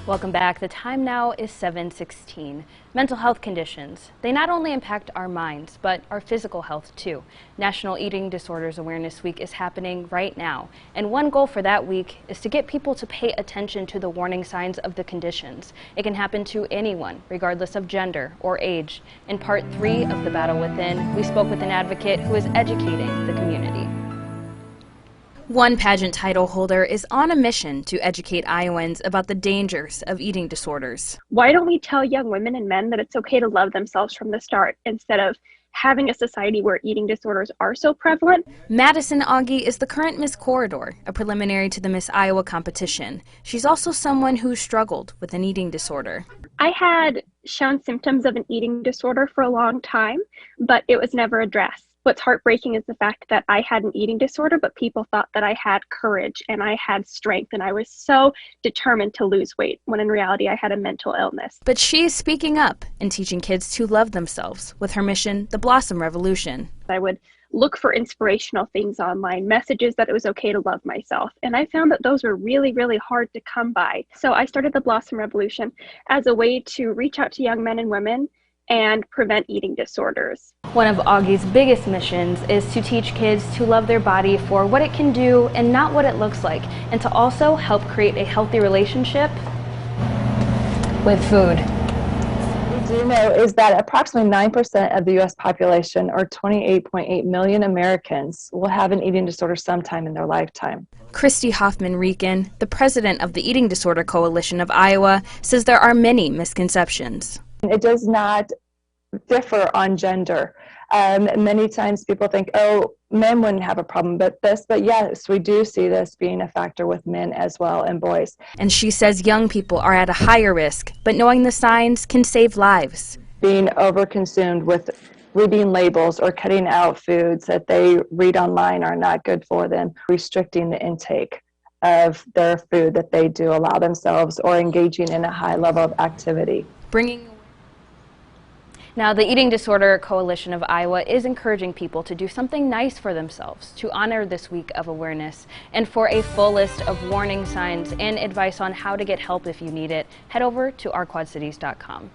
Welcome back. The time now is 7:16. Mental health conditions. They not only impact our minds, but our physical health too. National Eating Disorders Awareness Week is happening right now. And one goal for that week is to get people to pay attention to the warning signs of the conditions. It can happen to anyone, regardless of gender or age. In part 3 of The Battle Within, we spoke with an advocate who is educating the community. One pageant title holder is on a mission to educate Iowans about the dangers of eating disorders. Why don't we tell young women and men that it's okay to love themselves from the start instead of having a society where eating disorders are so prevalent? Madison Auge is the current Miss Corridor, a preliminary to the Miss Iowa competition. She's also someone who struggled with an eating disorder. I had shown symptoms of an eating disorder for a long time, but it was never addressed. What's heartbreaking is the fact that I had an eating disorder, but people thought that I had courage and I had strength and I was so determined to lose weight, when in reality I had a mental illness. But she is speaking up and teaching kids to love themselves with her mission, the Blossom Revolution. I would look for inspirational things online, messages that it was okay to love myself. And I found that those were really, really hard to come by. So I started the Blossom Revolution as a way to reach out to young men and women and prevent eating disorders. One of Auge's biggest missions is to teach kids to love their body for what it can do and not what it looks like, and to also help create a healthy relationship with food. What we do know is that approximately 9% of the U.S. population, or 28.8 million Americans, will have an eating disorder sometime in their lifetime. Christy Hoffman-Rieken, the president of the Eating Disorder Coalition of Iowa, says there are many misconceptions. It does not differ on gender. Many times people think, oh, men wouldn't have a problem with this, but yes, we do see this being a factor with men as well, and boys. And she says young people are at a higher risk, but knowing the signs can save lives. Being overconsumed with reading labels or cutting out foods that they read online are not good for them, restricting the intake of their food that they do allow themselves, or engaging in a high level of activity. Now, the Eating Disorder Coalition of Iowa is encouraging people to do something nice for themselves to honor this week of awareness. And for a full list of warning signs and advice on how to get help if you need it, head over to ourquadcities.com.